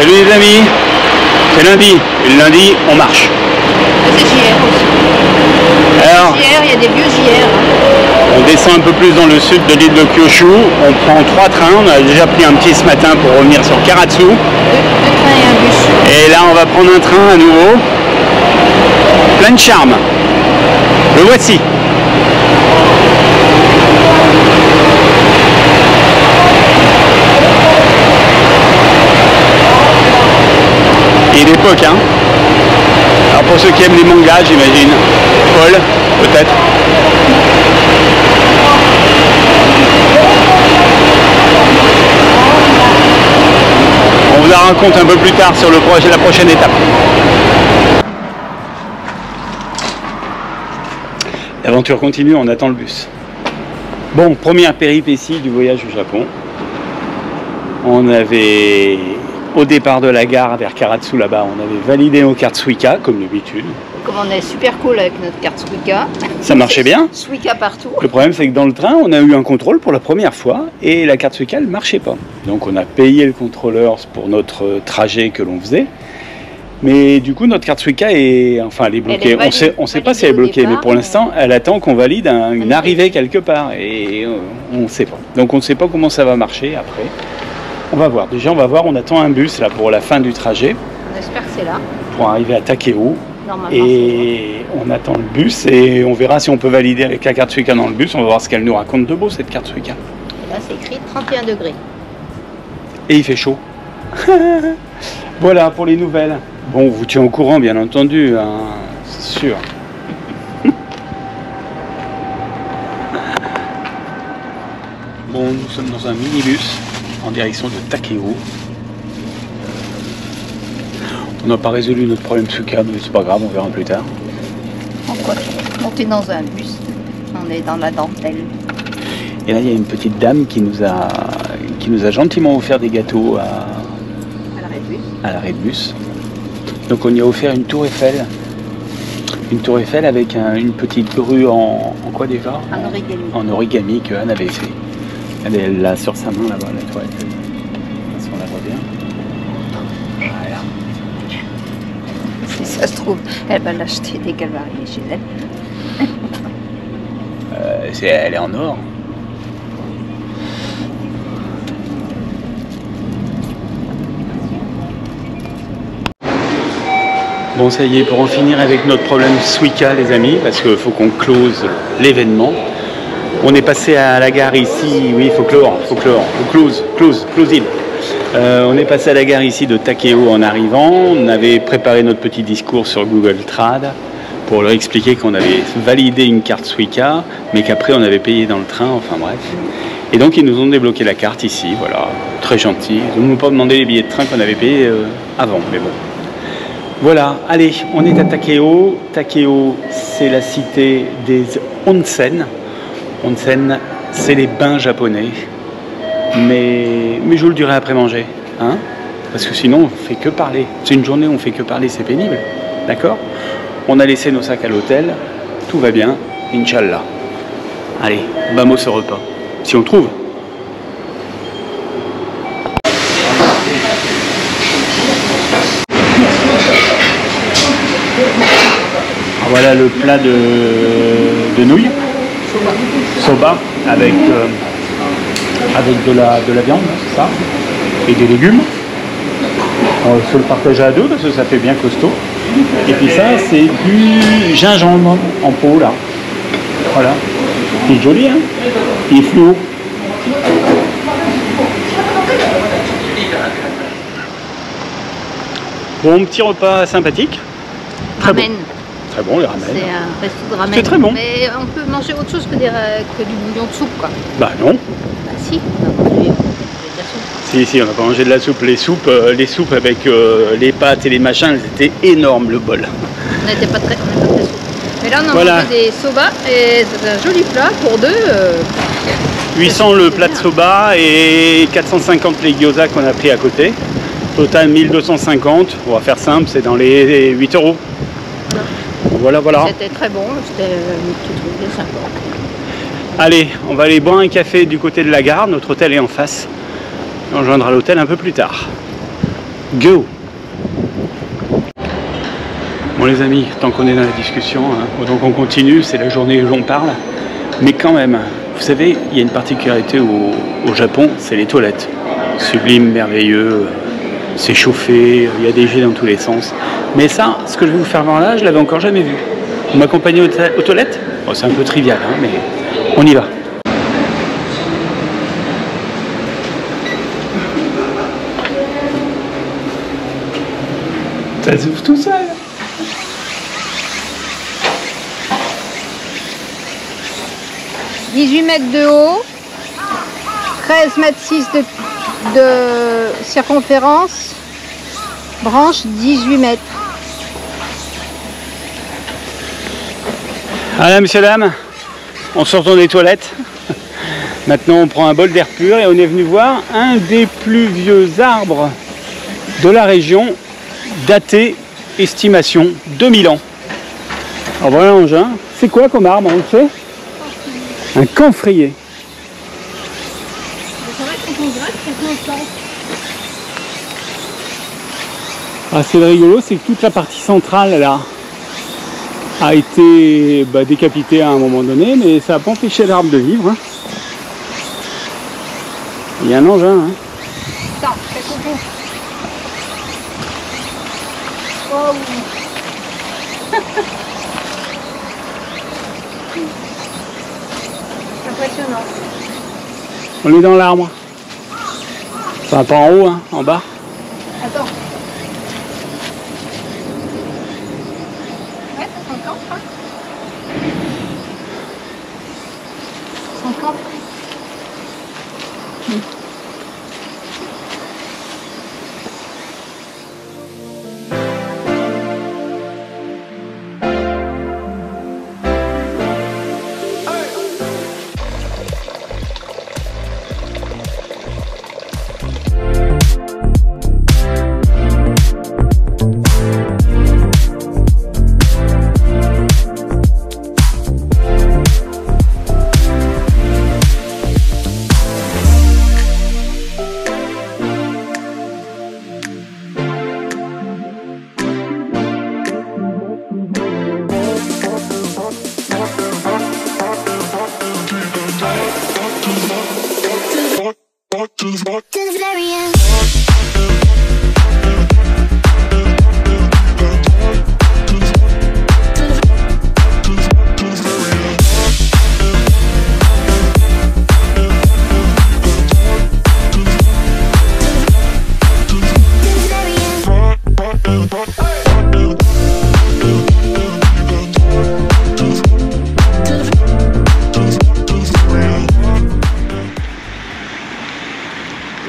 Salut les amis, c'est lundi, et le lundi on marche. C'est JR aussi. Alors, JR, il y a des vieux JR. on descend un peu plus dans le sud de l'île de Kyushu, on prend 3 trains, on a déjà pris un petit ce matin pour revenir sur Karatsu. Deux trains et un bus. Et là on va prendre un train à nouveau, plein de charme. Le voici. Et l'époque, hein. Alors pour ceux qui aiment les mangas, j'imagine. Paul, peut-être. On vous la raconte un peu plus tard sur la prochaine étape. L'aventure continue, on attend le bus. Bon, première péripétie du voyage au Japon. On avait, au départ de la gare vers Karatsu là-bas, on avait validé nos cartes Suica, comme d'habitude. Comme on est super cool avec notre carte Suica. Ça marchait bien. Suica partout. Le problème, c'est que dans le train, on a eu un contrôle pour la première fois et la carte Suica, elle ne marchait pas. Donc on a payé le contrôleur pour notre trajet que l'on faisait. Mais du coup, notre carte Suica est, enfin, elle est bloquée. On sait pas si elle est bloquée, mais pour l'instant, elle attend qu'on valide une arrivée quelque part. Et on ne sait pas. Donc on ne sait pas comment ça va marcher après. On va voir. Déjà, on va voir, on attend un bus là pour la fin du trajet. On espère que c'est là. Pour arriver à Takeo. Normalement, Et on attend le bus et on verra si on peut valider avec la carte Suica dans le bus. On va voir ce qu'elle nous raconte de beau, cette carte Suica. là, c'est écrit 31 degrés. Et il fait chaud. Voilà pour les nouvelles. Bon, on vous tient au courant, bien entendu, hein, c'est sûr. Bon, nous sommes dans un minibus en direction de Takeo. On n'a pas résolu notre problème Suica, mais c'est pas grave, on verra plus tard. Pourquoi monter dans un bus? On est dans la dentelle. Et là, il y a une petite dame qui nous a gentiment offert des gâteaux à l'arrêt de bus. Donc on y a offert une tour Eiffel. Une tour Eiffel avec une petite grue en quoi déjà? En origami. En origami que Anne avait fait. Elle l'a sur sa main là-bas, la tour Eiffel. Si on la voit bien. Voilà. Si ça se trouve, elle va l'acheter dès qu'elle va arriver chez elle. Elle est en or. Bon, ça y est, pour en finir avec notre problème Suica, les amis, parce qu'il faut qu'on close l'événement. On est passé à la gare ici, oui, il faut close it. On est passé à la gare ici de Takeo en arrivant. On avait préparé notre petit discours sur Google Trad pour leur expliquer qu'on avait validé une carte Suica, mais qu'après on avait payé dans le train, enfin bref. Et donc ils nous ont débloqué la carte ici, voilà, très gentil. Ils ne nous ont pas demandé les billets de train qu'on avait payés avant, mais bon. Voilà, allez, on est à Takeo. Takeo, c'est la cité des onsen. Onsen, c'est les bains japonais. Mais je vous le dirai après manger, hein, parce que sinon on fait que parler. C'est une journée où on fait que parler, c'est pénible, d'accord? On a laissé nos sacs à l'hôtel, tout va bien, Inch'Allah. Allez, vamos ce repas, si on trouve. Voilà le plat de nouilles, soba, avec de la viande, c'est ça, et des légumes. On se le partager à deux parce que ça fait bien costaud. Et puis ça, c'est du gingembre en pot là. Voilà. C'est joli, hein. Il est fluo. Bon, petit repas sympathique. Très bon. Très bon, les ramen. C'est un resto de ramen. C'est très bon. Mais on peut manger autre chose que du bouillon de soupe, quoi. Bah non. Bah si, on a mangé de la soupe. Si, on n'a pas mangé de la soupe. Les soupes avec les pâtes et les machins, elles étaient énormes, le bol. On n'était pas très soupe. Mais là, on a voilà. mangé des soba et c'est un joli plat pour deux. 800 le plat de soba et 450 les gyoza qu'on a pris à côté. Total 1250. On va faire simple, c'est dans les 8 €. Voilà, voilà. C'était très bon, c'était une petite route de 5 ans. Allez, on va aller boire un café du côté de la gare. Notre hôtel est en face. On rejoindra l'hôtel un peu plus tard. Go! Bon les amis, tant qu'on est dans la discussion, hein, donc on continue, c'est la journée où l'on parle. Mais quand même, vous savez, il y a une particularité au Japon, c'est les toilettes. Sublime, merveilleux, c'est chauffé, il y a des jets dans tous les sens. Mais ça, ce que je vais vous faire voir là, je l'avais encore jamais vu. Vous m'accompagnez aux toilettes? Bon, c'est un peu trivial, hein, mais on y va. Ça s'ouvre tout seul. 18 mètres de haut, 13 mètres 6 de circonférence, branche 18 mètres. Voilà, messieurs, dames, on sort des toilettes. Maintenant, on prend un bol d'air pur et on est venu voir un des plus vieux arbres de la région, daté, estimation, 2000 ans. Alors voilà l'engin. C'est quoi comme arbre, on le sait? Un camphrier. Ah, c'est rigolo, c'est que toute la partie centrale là a été décapitée à un moment donné, mais ça n'a pas empêché l'arbre de vivre. Hein. Il y a un engin. Hein. Attends, fais coucou. Oh oui. Impressionnant. On est dans l'arbre. Enfin, pas en haut, hein, en bas. Attends. Ouais, ça s'encampe, hein. Ça s'encampe.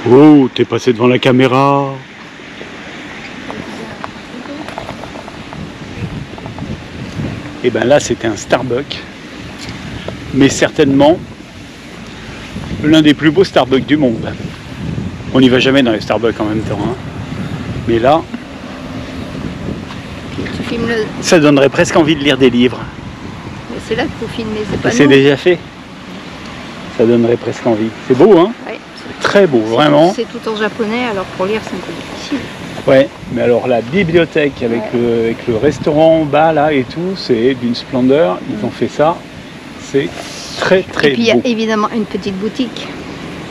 Oh, t'es passé devant la caméra. Et ben là, c'était un Starbucks. Mais certainement l'un des plus beaux Starbucks du monde. On n'y va jamais dans les Starbucks en même temps. Hein. Mais là, Tu filmes le... ça donnerait presque envie de lire des livres. C'est là qu'il faut filmer, c'est pas C'est nous. déjà fait. Ça donnerait presque envie. C'est beau, hein? Ouais. Très beau, vraiment. C'est tout en japonais, alors pour lire c'est un peu difficile. Ouais, mais alors la bibliothèque avec, Ouais. le restaurant en bas là et tout, c'est d'une splendeur. Ils ont fait ça. C'est très très Et puis il y a beau. évidemment une petite boutique.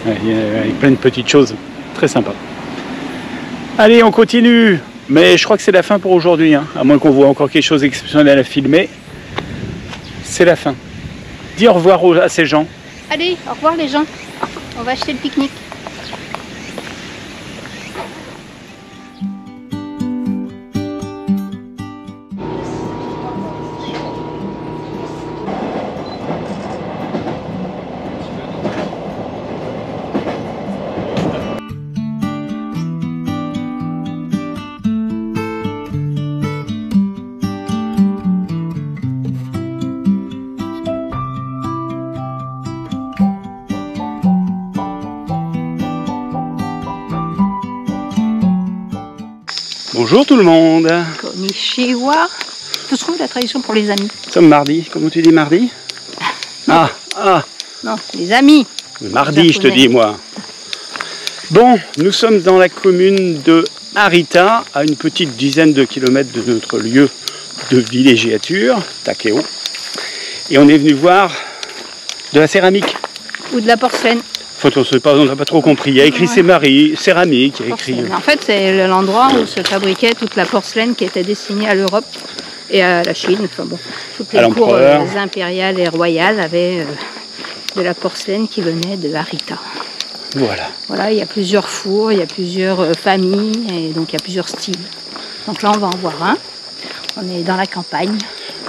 Ouais, il y a plein de petites choses. Très sympa. Allez, on continue. Mais je crois que c'est la fin pour aujourd'hui. Hein. À moins qu'on voit encore quelque chose d'exceptionnel à filmer. C'est la fin. Dis au revoir à ces gens. Allez, au revoir les gens. On va acheter le pique-nique. Bonjour tout le monde. Konnichiwa. Tu trouves la tradition pour les amis? Nous sommes mardi. Comment tu dis mardi? Ah, Non, les amis. mardi je te Japonais. dis moi. Bon, nous sommes dans la commune de Arita, à une petite dizaine de kilomètres de notre lieu de villégiature, Takeo. Et on est venu voir de la céramique. Ou de la porcelaine. On n'a pas trop compris. Il y a écrit céramique. Il y a écrit... En fait, c'est l'endroit où se fabriquait toute la porcelaine qui était destinée à l'Europe et à la Chine. Enfin bon, toutes les cours impériales et royales avaient de la porcelaine qui venait de Arita. Voilà. Voilà, il y a plusieurs fours, il y a plusieurs familles, et donc il y a plusieurs styles. Donc là, on va en voir un. On est dans la campagne.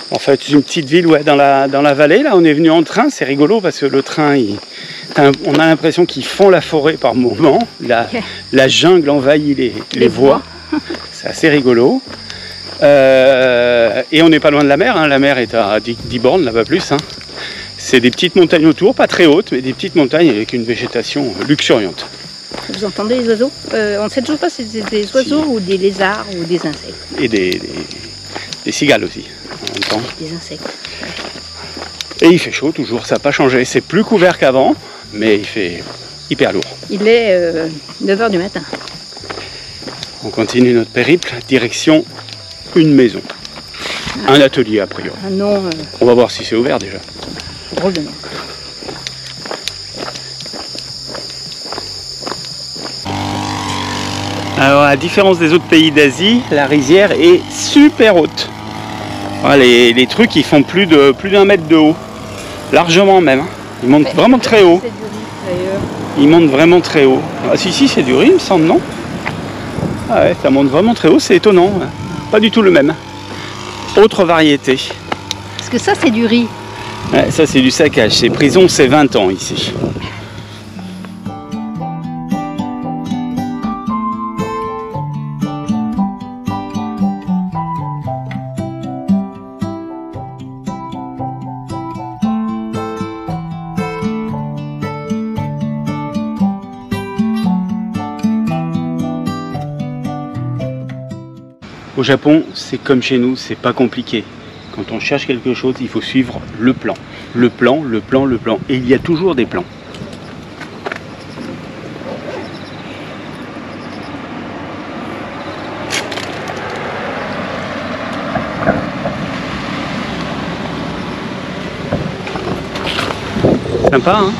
En fait, c'est une petite ville, ouais, dans la vallée. Là, on est venu en train. C'est rigolo parce que le train, on a l'impression qu'il fond la forêt par moments. La jungle envahit les voies. C'est assez rigolo. Et on n'est pas loin de la mer. Hein. La mer est à 10 bornes, là-bas plus. Hein. C'est des petites montagnes autour, pas très hautes, mais des petites montagnes avec une végétation luxuriante. Vous entendez les oiseaux? On ne sait toujours pas si c'est des oiseaux ou des lézards ou des insectes. Et des cigales aussi. En même temps. Des insectes. Et il fait chaud toujours, ça n'a pas changé. C'est plus couvert qu'avant, mais il fait hyper lourd. Il est 9h du matin. On continue notre périple, direction une maison. Un atelier a priori. Un nom. On va voir si c'est ouvert déjà. Drôle de nom. Alors, à différence des autres pays d'Asie, la rizière est super haute. Voilà, les trucs, ils font plus d'un mètre de haut. Largement même. Ils montent vraiment très haut. Ils montent vraiment très haut. Ah si, c'est du riz, il me semble, non? Ah ouais, ça monte vraiment très haut, c'est étonnant. Pas du tout le même. Autre variété. Parce que ça, c'est du riz. Ouais, ça, c'est du saccage. C'est prison, c'est 20 ans ici. Au Japon, c'est comme chez nous, c'est pas compliqué. Quand on cherche quelque chose, il faut suivre le plan. Le plan, le plan, le plan. Et il y a toujours des plans. Sympa, hein?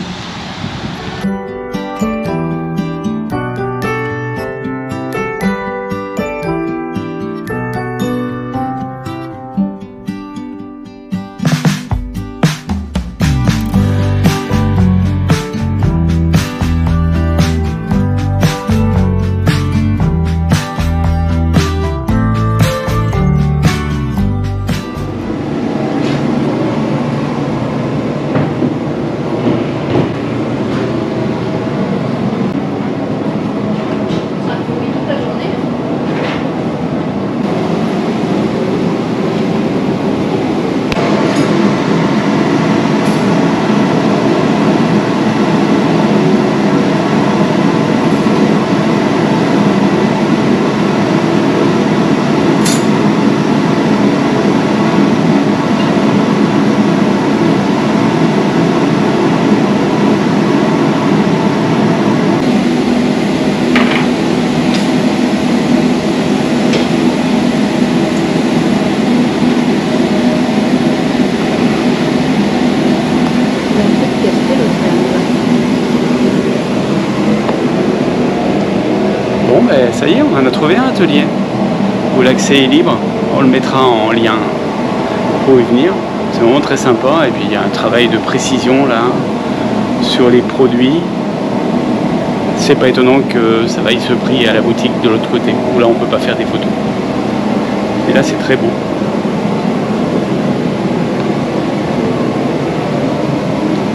Ça y est, on en a trouvé un atelier où l'accès est libre. On le mettra en lien pour y venir. C'est vraiment très sympa. Et puis il y a un travail de précision là sur les produits. C'est pas étonnant que ça vaille ce prix à la boutique de l'autre côté où là on peut pas faire des photos. Et là c'est très beau.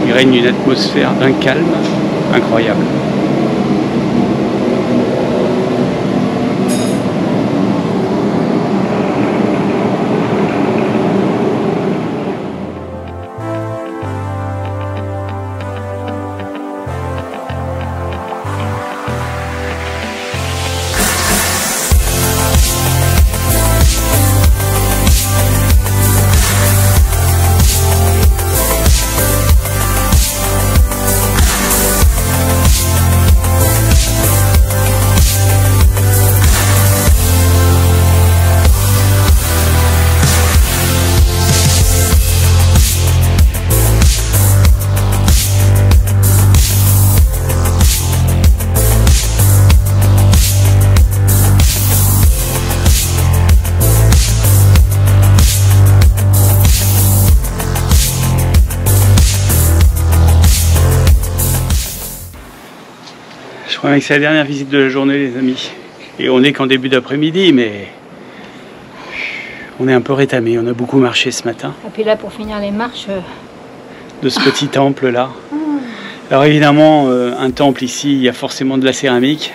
Il règne une atmosphère d'un calme incroyable. Je crois que c'est la dernière visite de la journée, les amis. Et on n'est qu'en début d'après-midi, mais on est un peu rétamé. On a beaucoup marché ce matin. Et puis là, pour finir les marches... de ce petit temple là. Alors évidemment, un temple ici, il y a forcément de la céramique.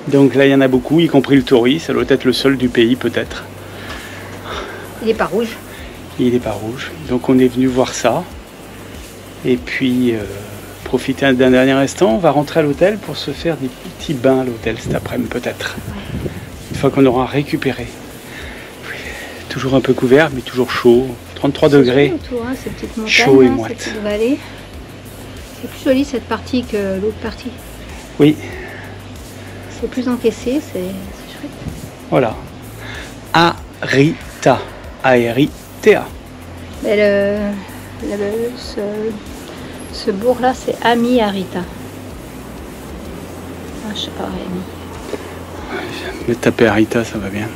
Donc là, il y en a beaucoup, y compris le Tori. Ça doit être le seul du pays, peut-être. Il n'est pas rouge. Il n'est pas rouge. Donc on est venu voir ça. Et puis, profiter d'un dernier instant. On va rentrer à l'hôtel pour se faire des petits bains à l'hôtel cet après-midi, peut-être. Ouais. Une fois qu'on aura récupéré. Oui, toujours un peu couvert, mais toujours chaud. 33 degrés. Autour, hein, ces petites montagnes, chaud et moite. ces petites vallées. C'est plus joli cette partie que l'autre partie. Oui. C'est plus encaissé, c'est chouette. Voilà. Arita. A-R-I-T-A. Ce bourg-là, c'est Ami Arita. H-A-M. Mais taper Arita, ça va bien.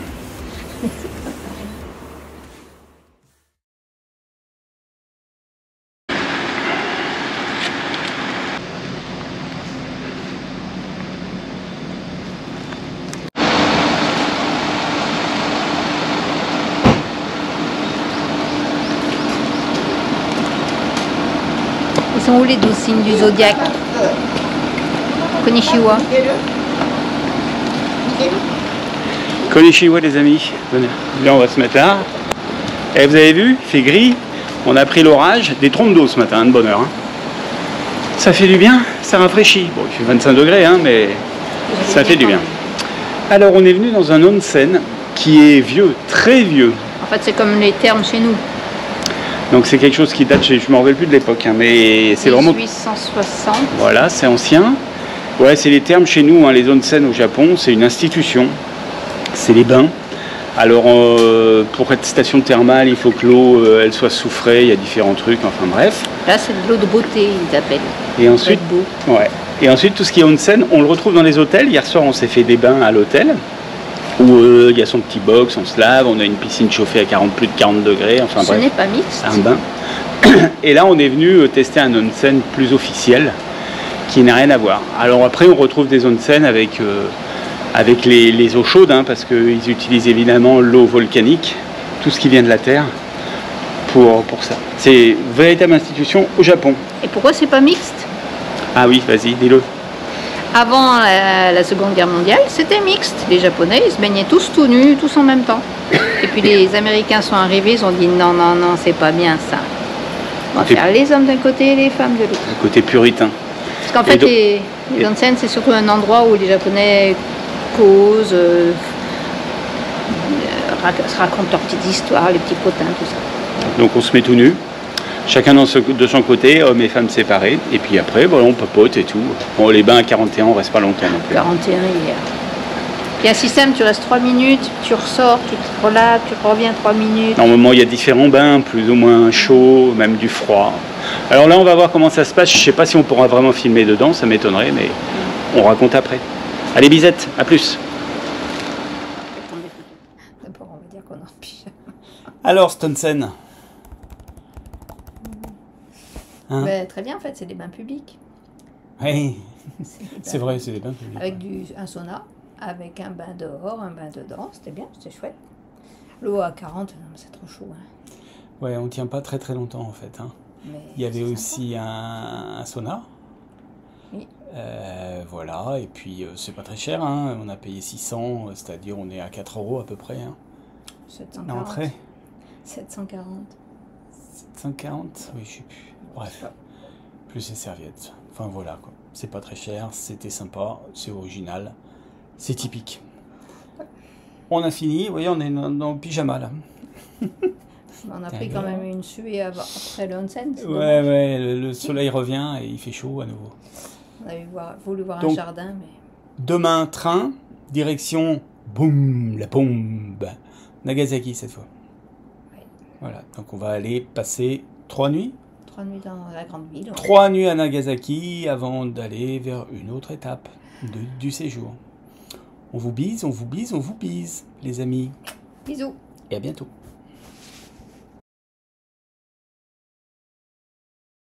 Ils sont où les 12 signes du zodiaque? Konnichiwa. Konnichiwa les amis. Venez. Là on va se mettre là. Et vous avez vu, il fait gris. On a pris l'orage, des trompes d'eau ce matin, de bonne heure. Hein. Ça fait du bien, ça rafraîchit. Bon, il fait 25 degrés, hein, mais ça fait du bien. Alors on est venu dans un onsen qui est vieux, très vieux. En fait c'est comme les thermes chez nous. Donc c'est quelque chose qui date, je ne me rappelle plus de l'époque, hein, mais c'est vraiment... 1860. Voilà, c'est ancien. Ouais, c'est les termes chez nous, hein, les onsen au Japon, c'est une institution. C'est les bains. Alors pour être station thermale, il faut que l'eau elle soit soufrée, il y a différents trucs, enfin bref. Là c'est de l'eau de beauté, ils appellent. Et ensuite, ouais. Et ensuite tout ce qui est onsen, on le retrouve dans les hôtels. Hier soir on s'est fait des bains à l'hôtel. Où il y a son petit box, on se lave, on a une piscine chauffée à plus de 40 degrés, enfin bref. Ce n'est pas mixte. Un bain. Et là on est venu tester un onsen plus officiel, qui n'a rien à voir. Alors après on retrouve des onsen avec les eaux chaudes, hein, parce qu'ils utilisent évidemment l'eau volcanique, tout ce qui vient de la terre, pour ça. C'est une véritable institution au Japon. Et pourquoi c'est pas mixte? Ah oui, vas-y, dis-le. Avant la Seconde Guerre mondiale, c'était mixte. Les Japonais, ils se baignaient tous tout nus, tous en même temps. Et puis les Américains sont arrivés, ils ont dit non, non, non, c'est pas bien ça. On va faire les hommes d'un côté et les femmes de l'autre. Le côté puritain. Parce qu'en fait, les onsen, c'est surtout un endroit où les Japonais causent, racontent leurs petites histoires, les petits potins, tout ça. Donc on se met tout nu. Chacun de son côté, hommes et femmes séparés. Et puis après, voilà, on papote et tout. Bon, les bains à 41, on reste pas longtemps non plus. 41, il y a un système, tu restes 3 minutes, tu ressors, tu te relaxes, tu reviens 3 minutes. Normalement, il y a différents bains, plus ou moins chauds, même du froid. Alors là, on va voir comment ça se passe. Je sais pas si on pourra vraiment filmer dedans, ça m'étonnerait, mais on raconte après. Allez, bisette, à plus. D'abord, on va dire qu'on en pige. Alors, Stonsen. Hein? Ben, très bien, en fait, c'est des bains publics. Oui, c'est vrai, c'est des bains publics. Avec un sauna, avec un bain dehors, un bain dedans, c'était bien, c'était chouette. L'eau à 40, c'est trop chaud. Hein. Ouais, on tient pas très très longtemps en fait. Hein. Il y avait aussi un sauna. Oui. Voilà, et puis c'est pas très cher, hein. On a payé 600, c'est-à-dire on est à 4 € à peu près. Hein. 740. L'entrée. 740. 740 oui, je sais plus. Bref, plus les serviettes. Enfin voilà, quoi. C'est pas très cher, c'était sympa, c'est original, c'est typique. On a fini, vous voyez, on est dans le pyjama là. On a pris quand même une suée après le onsen. Ouais, ouais, le soleil revient et il fait chaud à nouveau. On avait voulu voir un jardin, mais... Demain, train, direction, boum, la bombe, Nagasaki cette fois. Oui. Voilà, donc on va aller passer 3 nuits. 3 nuits dans la grande ville. Ouais. 3 nuits à Nagasaki avant d'aller vers une autre étape du séjour. On vous bise, on vous bise, on vous bise, les amis. Bisous. Et à bientôt.